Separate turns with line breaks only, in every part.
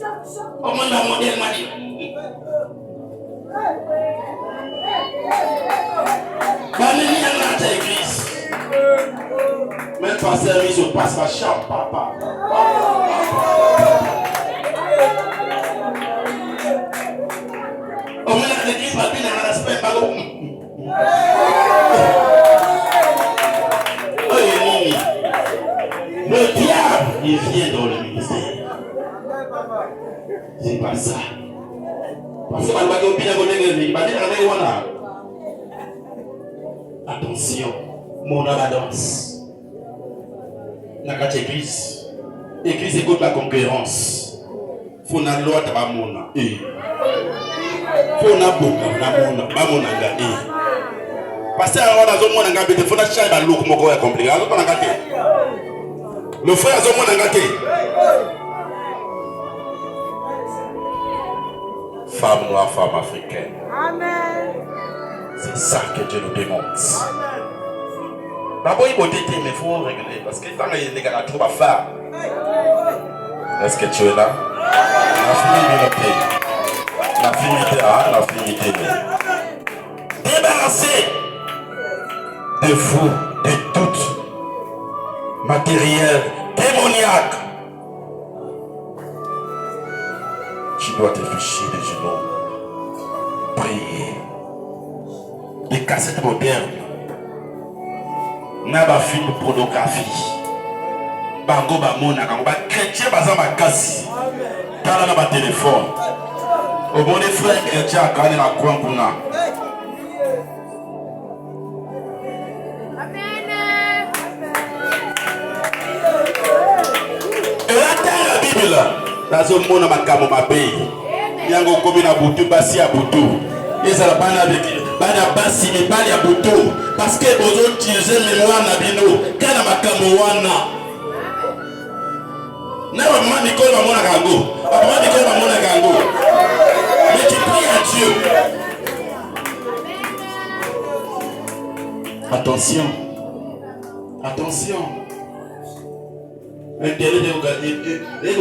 Au moins, la modèle m'a dit. Même pas service au passe à chambre, papa. Au moins, l'église va bien dans l'aspect pas long. Le diable, il vient dans le ministère. C'est pas ça. Parce que attention, mon abondance. Dans la église, l'église écoute la concurrence. Faut na loi ta bamona. Faut na boka na mona, bamona nga. Parce que on a zo mona nga bete faut na chai ba look moko ya compliqué. Alors on a gâté. Le frère a zo mona nga té. Femme noire, femme africaine. Amen. C'est ça que Dieu nous demande. D'abord, il faut t'aider, mais il faut réguler. Parce que quand il y a trop à faire. Est-ce que tu es là? La finité. Débarrassé de vous, de tout matériel démoniaque. Tu dois te ficher des genoux. Prier. Des cassettes modernes. N'a pas film de pornographie. Bango bamona, ba chrétien baza makasi. Tala na ba téléphone. Au bon des frères chrétiens quand la coin kuna. Et la Bible là. Nazo mona makamo mabe. Yango komi na butu basi ya butu. Ezala bana avec bana basi mais bali ya butu parce que bozo utiliser mémoire na bino kana makamo wana. Na maman Nicole va mona kango. Maman Nicole va mona kango. Mais tu pries à Dieu. Attention. Attention. Intérêt de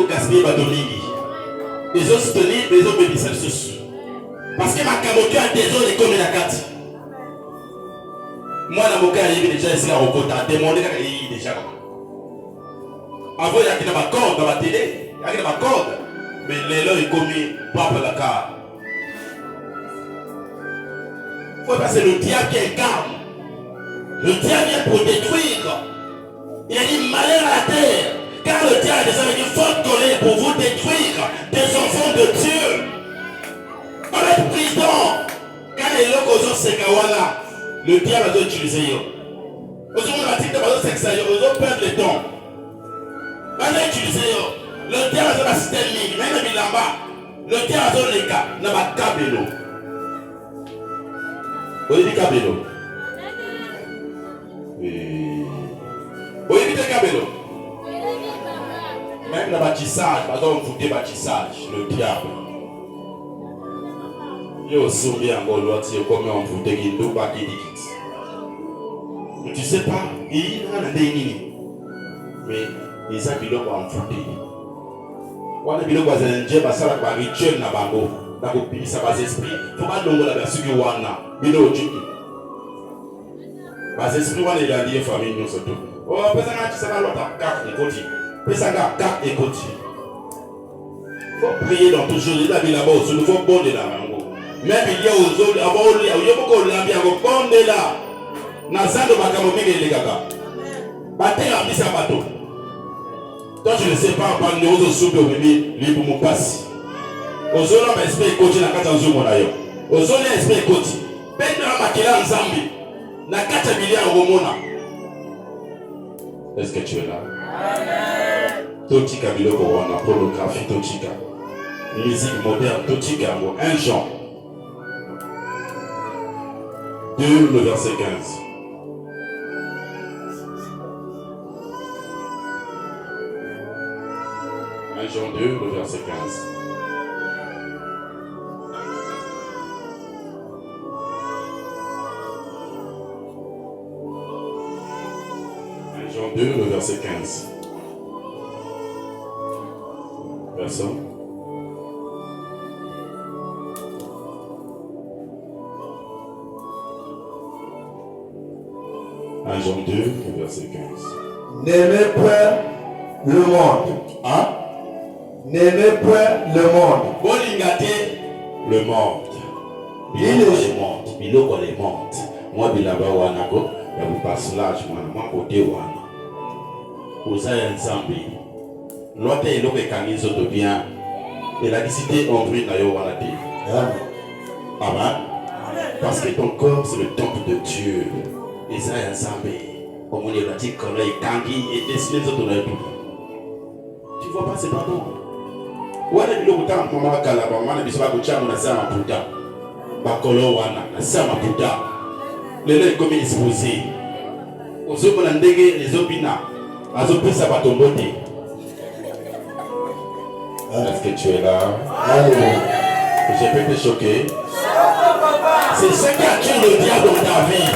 gaspiller badonigi. Les autres tenir, les autres bénissent sous. Parce que ma camoteur a désolé comme la carte. Moi, la moka est déjà ici à Rokota. Demandez qu'elle est déjà. Avant, il y a qui n'a pas corde dans la télé. Il y a qui n'a pas corde. Mais les lois, ils commis pas pour la carte. Il faut passer le diable qui incarne. Le diable vient pour détruire. Il y a dit malheur à la terre. Car le diable a déjà une forte colère pour vous détruire des enfants de Dieu. On va être prudent. Quand les locaux sont sécawana, le diable va utiliser. Aux hommes la petite va s'extraire, aux hommes perdent le temps. On va utiliser. Le diable va se terminer, même les là-bas. Le diable va les cas, n'a pas cabelo. Vous avez dit cabelo. Vous avez dit cabelo. Même le bâtissage, pardon, vous dites bâtissage, le diable. Yo soumis en Gaulois, tu comme on vous dit qu'il ne pas qu'il dit. Tu sais pas, il y a un déni. Mais les amis l'ont en foutu. Quand les bilans voisins Dieu va s'arrêter par rituel na bango, na copie ça va esprit. Faut pas donner la version du wana. Bilo tu. Bas esprit wana il a dit famille nous surtout. Oh personne n'a dit ça dans l'autre carte et continue. Personne n'a carte et continue. Faut prier dans toujours la vie là-bas, ce nouveau bon de la mango. Même il y a aux autres, avant il y a beaucoup de l'ambien, bon de là. Nazando makamomine les gaga. Bate la mise à bateau. Toi je ne sais pas, en parler aux autres soupes au mimi, lui pour mon passe. Aux autres, on espère coacher la carte en zoom on a eu. Aux autres, on espère coacher. Maintenant, Makela en Zambie. Na 4 milliards au Mona. Est-ce que tu es là? Totika biloko wana, pornographie totika. Musique moderne, totika, un genre. 2, le verset 15. Jean 2, le verset 15. Jean 2, le verset 15. Personne? Jean 2, verset 15.
N'aimez point le monde.
Hein?
N'aimez point le monde.
Bolingate le monde. Biloko le monde. Moi bilamba wanako, ya bupaslage moi côté wana. Oza ya nzambi. Lote eloko ekangizo to bien. Et la cité en bruit na yo wana te. Amen. Parce que ton corps c'est le temple de Dieu. Isaïe Nzambe. Comme on l'a dit, quand il kangi et dessine les autres dans le tout. Tu vois pas, c'est pas bon. Wana bilo kuta mama kala ba mana biso ba kucha na sama puta. Ba kolo wana na sama puta. Lele comme exposé. Ozo na ndenge ezobina. Azopesa batombote. Est-ce que tu es là? Je peux te choquer. C'est ce qui a tué le diable dans ta vie.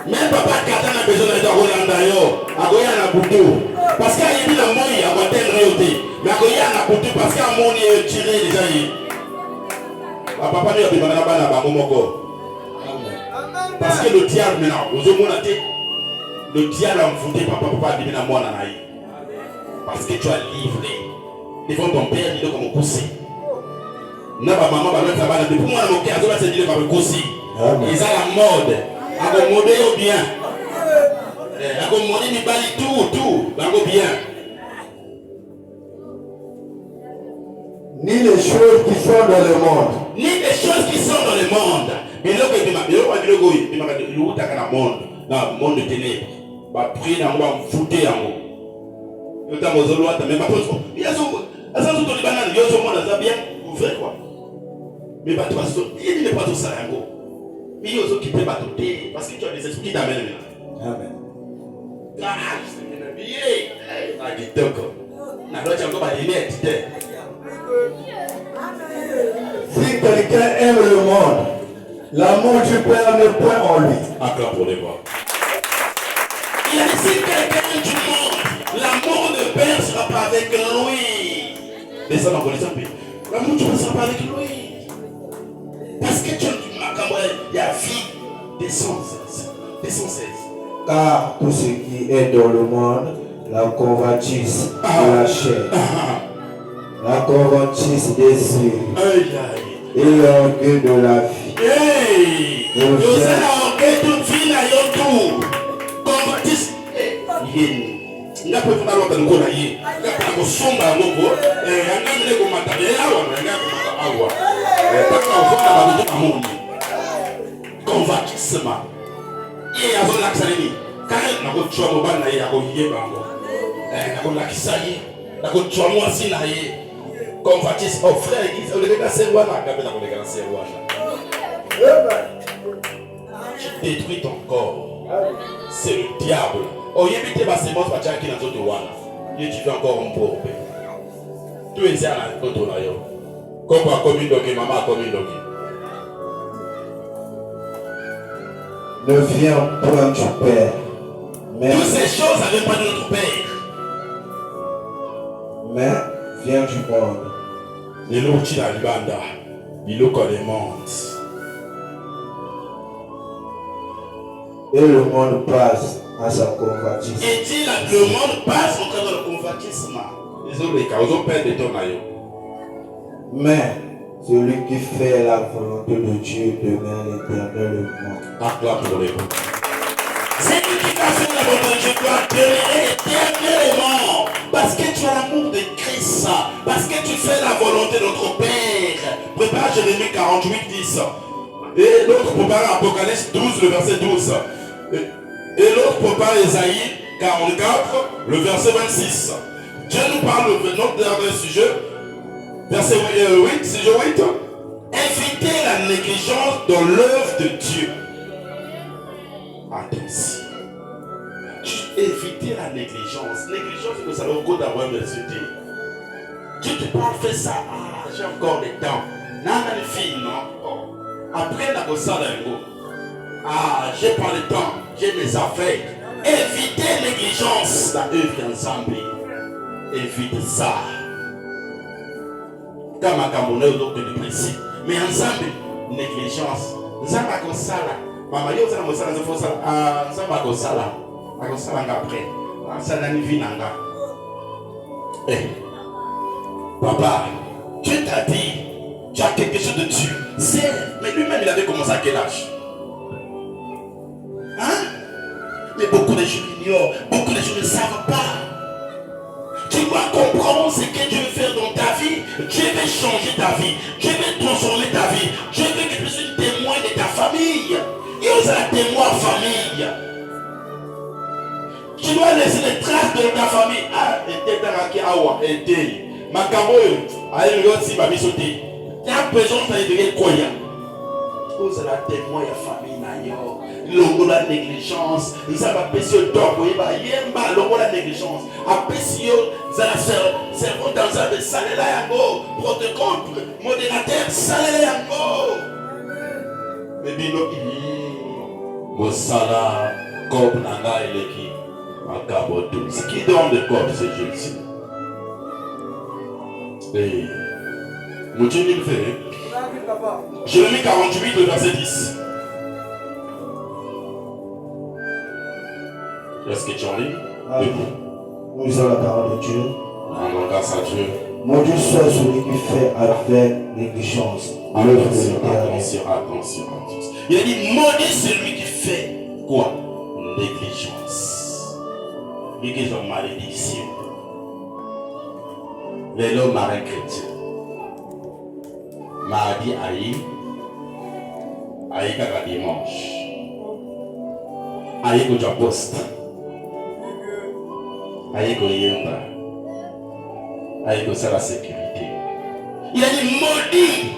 Même papa Kata n'a besoin de Rolanda yo. Agoya na butu. Parce qu'il y a eu la moni à Watel Réauté. Mais Agoya na butu parce qu'il y a un moni tiré déjà. Papa n'a pas de bana Momoko. Parce que le diable maintenant, vous avez monté. Le diable a foutu papa dit na moi na naï. Parce que tu as livré devant ton père, il est comme poussé. Naba maman va mettre la balle depuis moi mon cœur, ça se dit comme cousi. Ils ont la mode. Accommodé au bien. Accommodé mi bali tout, bango bien.
Ni les choses qui sont dans le monde.
Ni les choses qui sont dans le monde. Biloko de ma biloko de na monde, na monde de ténèbres. Ba prier na moi fouter yango. Yo ta mozolo ata même pas trop. Yazo asanzo to libana yo so monde za bien ouvert quoi. Mais pas toi, il n'est pas tout ça, mais il y a aussi qui peut pas tout parce que tu as des esprits qui t'amènent là.
Amen.
Ah, c'est bien. Ah, qui t'oc. Na doit encore pas donner t'es.
Si quelqu'un aime le monde, l'amour du Père n'est point en lui.
Acclame pour les voix. Il a dit si quelqu'un aime du monde, l'amour de Père sera pas avec lui. Mais ça, on connaît ça. L'amour du Père sera pas avec lui. Parce que tu il y a vie des sens.
Car tout ce qui est dans le monde, la convoitise de la chair, la convoitise des yeux et l'orgueil de la vie.
Vous avez l'orgueil de vie là, tout. Convoitise. Nga pe funa lota ngo na ye nga pa ko somba ngoko nga mele ko mata be awa nga ko mata awa ta ka fona ba do amoni convoitissement ye azo la ksaleni ka na ko chwa mo bana ye ko ye bango na ko la kisaye na ko chwa mo asina ye convoitissement oh frère il le gars c'est wana ka be na ko le gars c'est wana tu détruis ton corps. C'est le diable. Oh, il y a des bâtiments qui sont dans wana. Il tu veux encore un pauvre. Tu es à la côte là yo. Comme a commis donc maman a commis donc.
Ne viens point du Père. Mais
toutes ces choses n'avaient pas de notre Père.
Mais viens du monde.
Et l'eau qui la libanda. Il le monte.
Et le monde passe à sa convoitise.
Et dit là, le monde passe au cadre de convoitissement. Les autres les cas, ils ont perdu de ton maillot.
Mais celui qui fait la volonté de Dieu demeure éternellement.
Acclame pour les mots. C'est lui qui a fait la volonté de Dieu doit demeurer éternellement. Parce que tu as l'amour de Christ. Parce que tu fais la volonté de notre Père. Prépare Jérémie 48, 10. Et l'autre prépare Apocalypse 12, le verset 12. Et l'autre prépare Ésaïe 44, le verset 26. Dieu nous parle de notre dernier sujet. Verset 8, sujet 8. Évitez la négligence dans l'œuvre de Dieu. Attention. Évitez la négligence. Négligence, c'est que ça va au d'avoir une société. Dieu te parle, fais ça. Ah, j'ai encore des temps. Non, les filles, non. Après la bossa d'Ango. Ah, j'ai pas le temps. J'ai mes affaires. Évitez négligence dans l'œuvre ensemble. Évitez ça. Comme un Camerounais ou d'autres de principe. Mais ensemble, négligence. Nous avons comme ça là. Maman, yo, ça m'a ça, ça va comme ça là. Comme ça là après. Ça n'a ni vie nanga. Eh, papa, Dieu t'a dit, tu as quelque chose de Dieu. C'est, mais lui-même il avait commencé à quel âge? Hein? Mais beaucoup de gens ignorent, beaucoup de gens ne savent pas. Tu dois comprendre ce que Dieu veut faire dans ta vie. Dieu veut changer ta vie. Dieu veut transformer ta vie. Dieu veut que tu sois un témoin de ta famille. Il y a un témoin famille. Tu dois laisser des traces de ta famille. Ah, et t'es awa, et t'es. Ma carotte, aïe, l'autre si ma vie sauté. Tu as besoin de devenir croyant. Vous êtes un témoin de la famille. Longo la négligence, ils avaient apprécié le temps, ils avaient longo la négligence, apprécié la servante dans un salé la yango, protocole, modérateur, salé la yango. Mais bino, Mosala, Kob Nanga et l'équipe, Makabotou. Ce qui donne le corps, c'est Jésus. Et, mon Dieu, il me fait. Jérémie 48, le verset 10. Est-ce que tu en lis?
Nous lisons la parole de Dieu.
Rendons grâce à Dieu.
Maudit soit celui qui fait avec négligence.
Attention. Il a dit maudit celui qui fait quoi? Négligence. Négligence, malédiction. Les lots marins chrétiens. Mardi aïe kaka dimanche. Aïe ko poste. Aïe ko yemba. Aïe ko ça la sécurité. Il a dit maudit.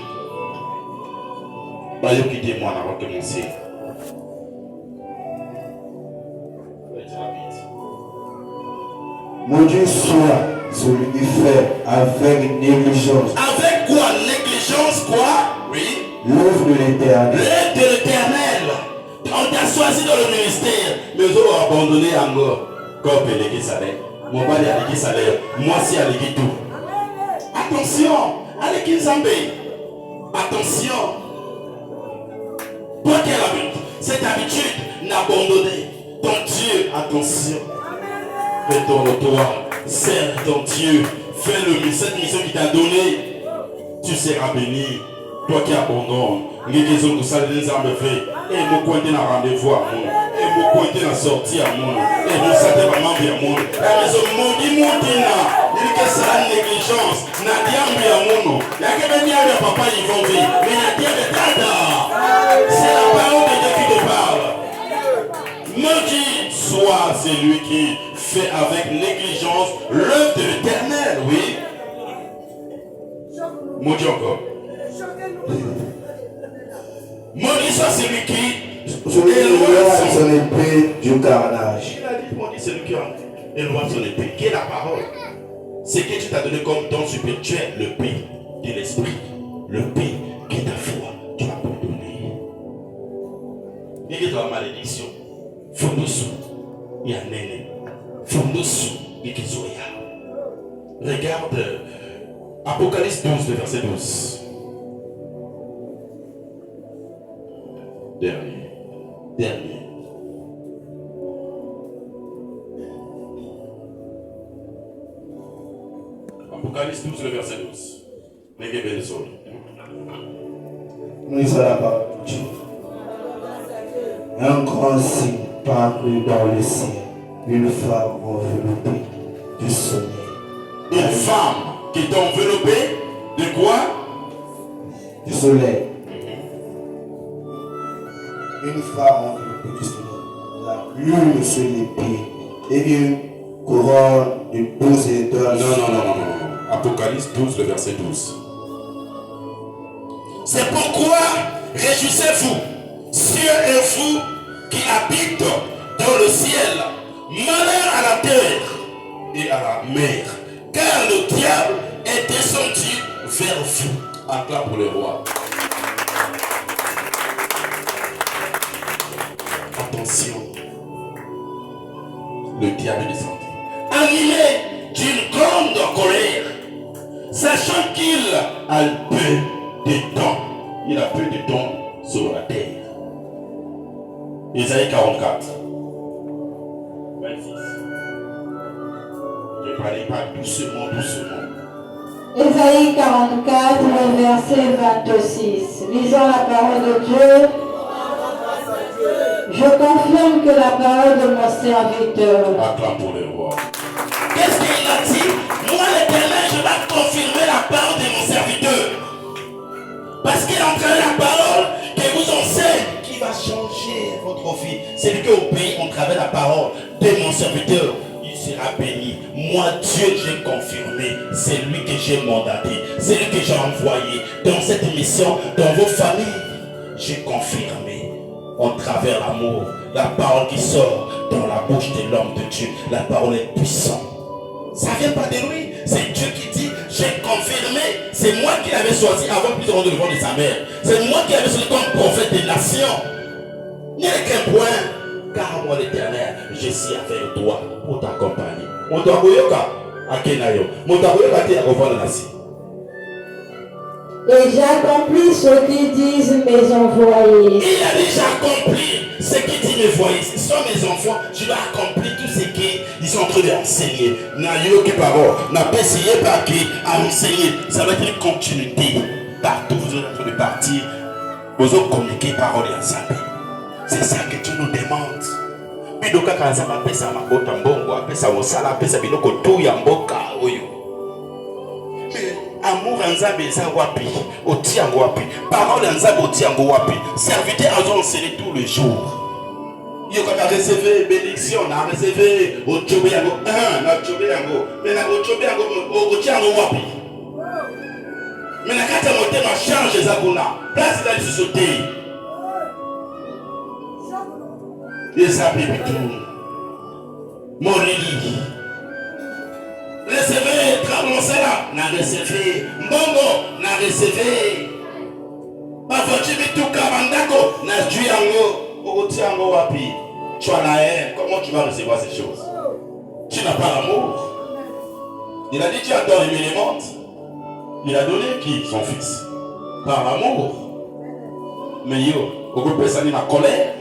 Bah yo quittez moi avant de commencer.
Maudit soit celui qui fait avec négligence.
Avec quoi? Négligence quoi? Oui.
L'œuvre de l'Éternel.
L'œuvre de l'Éternel. On t'a choisi dans le ministère. Mais vous avez abandonné encore. Comme les salaire. Mon père a les salaire. Moi aussi a les tout. Attention. Allez qui Zambé. Attention. Toi qui as l'habitude. Cette habitude d'abandonner ton Dieu. Attention. Retourne-toi. Sers ton Dieu. Fais cette mission qu'il t'a donnée. Tu seras béni. Toi qui abandonnes. L'église nous salue les armes fait. Et nous pointer dans rendez-vous à mon. Et nous pointer dans sortie à mon. Et nous saluer vraiment bien mon. La maison maudit Moudina. Il dit que c'est la négligence. Nadia à mon. Il y a que venir avec papa ils vont vivre. Mais Nadia de Tata. C'est la parole de Dieu qui te parle. Maudit soit celui qui fait avec négligence l'œuvre de l'Éternel. Oui. Maudit encore. Maudit soit celui qui
éloigne son épée du carnage.
Il a dit maudit celui qui éloigne son épée. Qui est la parole? C'est que tu t'as donné comme don spirituel, le paix de l'esprit, le paix qui est ta foi, tu m'as pardonné. Il y a la malédiction. Fondosu, il y a Néné. Fondosu, il y a Zoya. Regarde Apocalypse 12, le verset 12. Dernier. Apocalypse 12, le verset 12.
Nous lisons la parole de Dieu. Un grand signe parut dans le ciel, une femme enveloppée du soleil.
Une femme qui est enveloppée de quoi?
Du soleil. Une femme enveloppée du soleil. La lune sur les pieds et une couronne de 12 étoiles.
Non. Apocalypse 12, le verset 12. C'est pourquoi réjouissez-vous, cieux et vous qui habitent dans le ciel, malheur à la terre et à la mer, car le diable est descendu vers vous. Acclame pour le roi. Attention, le diable est descendu, animé d'une grande colère, sachant qu'il a peu de temps. Il a peu de temps sur la terre. Isaïe 44. 26. Ne parlez pas doucement, doucement.
Ésaïe 44, le verset 26. Lisons la parole de Dieu. Je confirme que la parole de mon serviteur.
Acclame pour le roi. Qu'est-ce qu'il a dit? Moi, l'Éternel, je vais confirmer la parole de mon serviteur. Parce qu'il a entraîné la parole que vous enseigne qui va changer votre vie. C'est lui qui obéit en travers la parole de mon serviteur. Il sera béni. Moi, Dieu, j'ai confirmé. C'est lui que j'ai mandaté. C'est lui que j'ai envoyé dans cette mission, dans vos familles. J'ai confirmé en travers l'amour, la parole qui sort dans la bouche de l'homme de Dieu. La parole est puissante. Ça ne vient pas de lui. C'est Dieu qui dit, j'ai confirmé. C'est moi qui l'avais choisi avant plus de rendre le ventre de sa mère. C'est moi qui l'avais choisi comme prophète des nations. Il n'y a qu'un point. Car moi l'Éternel, je suis avec toi pour t'accompagner. Mon taboyoka, akenayo. Mon taboyoka, tu es à revoir la nation.
Et j'accomplis ce qu'ils disent mes envoyés.
Il a déjà accompli ce qu'il dit mes voyés. Ce sont mes enfants. Je vais accomplir tout ce qu'ils sont en train d'enseigner. N'ayez que parole. N'a pas essayé par qui à enseigner. Ça va être une continuité. Partout vous êtes en train de partir. Vous allez communiquer parole et ensemble. C'est ça que tu nous demandes. Puis donc quand ça va pesa mabota mbongo, pesa mosala, pesa biloko tout ya mboka oyo. Amour Nzambe eza wapi? Oti yango wapi? Parole Nzambe oti yango wapi? Serviteur a enseigné tous les jours. Il y a recevé bénédiction, on a recevé ochobe yango, na ochobe yango. Mais na ochobe yango oti yango wapi? Mais na kata motema change za kuna. Place dans les sociétés. Les habits tout. Morili. Recevez, Trablonsela, n'a recevé. Mbongo, n'a recevé. Bavochibi Tuka Mandako, n'a Juyango, Otiango Wapi. Tu as la haine, comment tu vas recevoir ces choses? Tu n'as pas l'amour. Il a dit tu adores et les montes. Il a donné qui? Son fils. Par l'amour. Mais yo, au groupe personne la colère.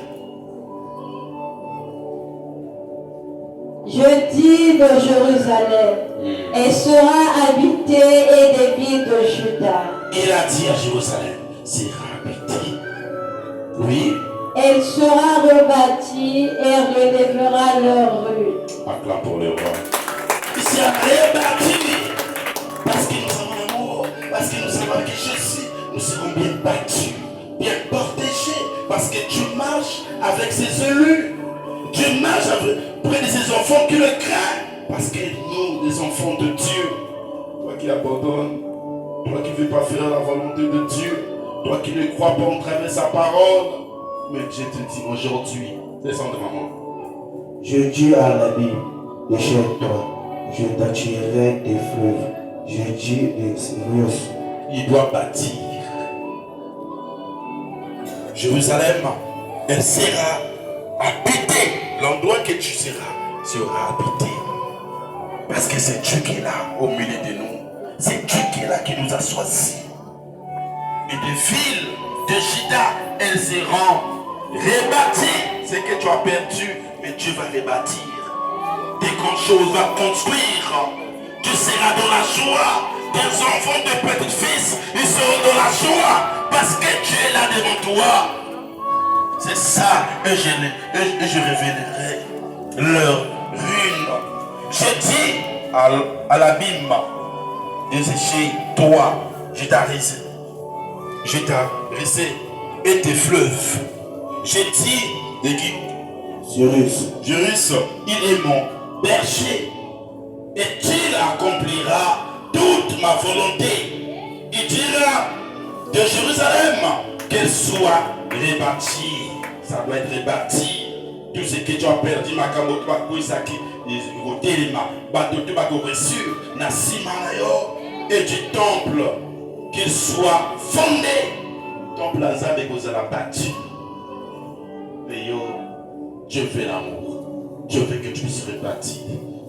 Je dis de Jérusalem, elle sera habitée et des villes de Juda.
Il a dit à Jérusalem, sera habitée. Oui.
Elle sera rebâtie et relèvera leurs rues.
Acclame pour le roi. Il sera rebâti parce que nous avons l'amour, parce que nous savons que Jésus, nous serons bien battus, bien protégés, parce que Dieu marche avec ses élus. Dieu marche près de ses enfants qui le craignent. Parce que nous, les enfants de Dieu, toi qui abandonnes, toi qui ne veux pas faire la volonté de Dieu, toi qui ne crois pas en travers sa parole, mais Dieu te dit aujourd'hui, descends de maman.
Je dis à la Bible, déchaîne-toi, je t'attirerai des fleuves. Je dis des sérieux.
Il doit bâtir. Jérusalem, elle sera habitée. L'endroit que tu seras sera habité. Parce que c'est Dieu qui est là au milieu de nous. C'est Dieu qui est là qui nous a choisis. Et des villes de Juda, elles seront rebâties. C'est que tu as perdu, mais Dieu va rebâtir. Des grandes choses va construire. Tu seras dans la joie. Tes enfants, tes petits fils, ils seront dans la joie. Parce que Dieu est là devant toi. C'est ça, et je révélerai leur ruine. Je dis à l'abîme, chez toi, je t'arrête, et tes fleuves. Je dis, Cyrus, il est mon berger, et il accomplira toute ma volonté. Il dira de Jérusalem qu'elle soit rebâtie. Ça doit être rebâti. Tout ce que tu as perdu, ma camotte, ma couille, ça qui est reçu, et du temple, qu'il soit fondé. Temple Azab et vous allez battu. Mais yo, Dieu veut l'amour. Dieu veut que tu puisses rebâtir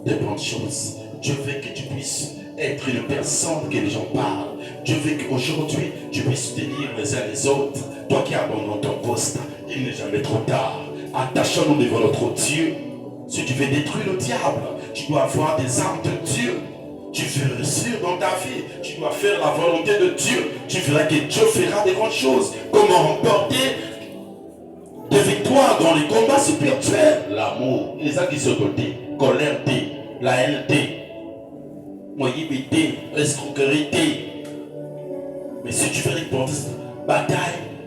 des bonnes choses. Dieu veut que tu puisses être une personne que les gens parlent. Dieu veut qu'aujourd'hui, tu puisses tenir les uns les autres. Toi qui abandonnes ton poste, il n'est jamais trop tard. Attachons-nous devant notre Dieu. Si tu veux détruire le diable, tu dois avoir des armes de Dieu. Tu veux réussir dans ta vie. Tu dois faire la volonté de Dieu. Tu verras que Dieu fera de grandes choses. Comment remporter des victoires dans les combats spirituels. L'amour, les actes qui sont dotés, colère, la haine, moyibité, escroquerie. Mais si tu veux remporter cette bataille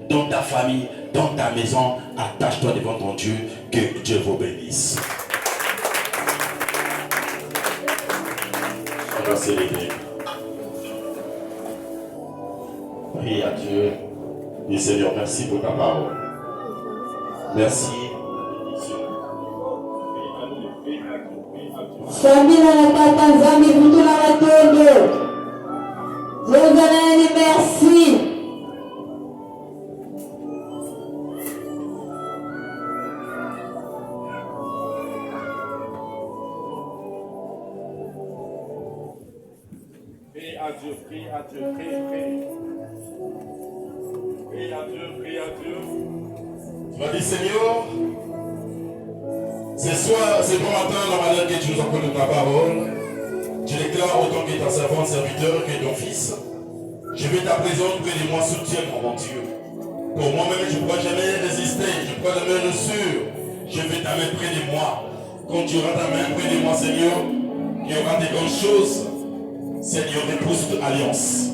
dans ta famille, dans ta maison, attache-toi devant ton Dieu, que Dieu vous bénisse. On va se lever. Prie à Dieu. Et Seigneur, merci pour ta parole. Merci.
Samina na tata nzambi kutula matondo. Zonganani merci.
Prie à Dieu, prie à Dieu, prie. Prie à Dieu. Tu vas dire, Seigneur, c'est bon matin, la manière que tu nous accordes ta parole. Tu déclares autant que ta servante, serviteur, que ton fils. Je vais ta présence près de moi, soutiens-moi, mon Dieu. Pour moi-même, je ne pourrai jamais résister, je ne pourrai jamais le sûr. Je vais ta main près de moi. Quand tu auras ta main près de moi, Seigneur, il y aura des grandes choses. Seigneur, épouse toute alliance.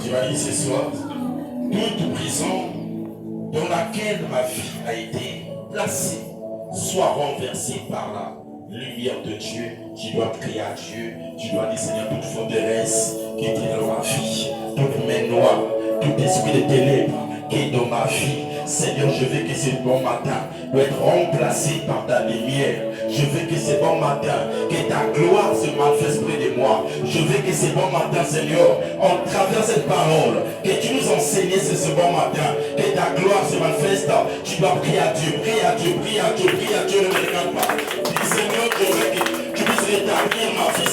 Tu vas dire ce soir, toute prison dans laquelle ma vie a été placée soit renversée par la lumière de Dieu. Tu dois prier à Dieu. Tu dois dire, Seigneur, toute forteresse qui est dans ma vie, toute main noire, tout esprit de ténèbres qui est dans ma vie. Seigneur, je veux que ce bon matin doit être remplacé par ta lumière. Je veux que ce bon matin, que ta gloire se manifeste près de moi. Je veux que ce bon matin, Seigneur, en travers cette parole, que tu nous enseignes ce bon matin, que ta gloire se manifeste. Tu dois prier à Dieu, prier à Dieu, prier à Dieu, prier à Dieu, ne me regarde pas. Dis, Seigneur, je veux que tu puisses rétablir ma vie.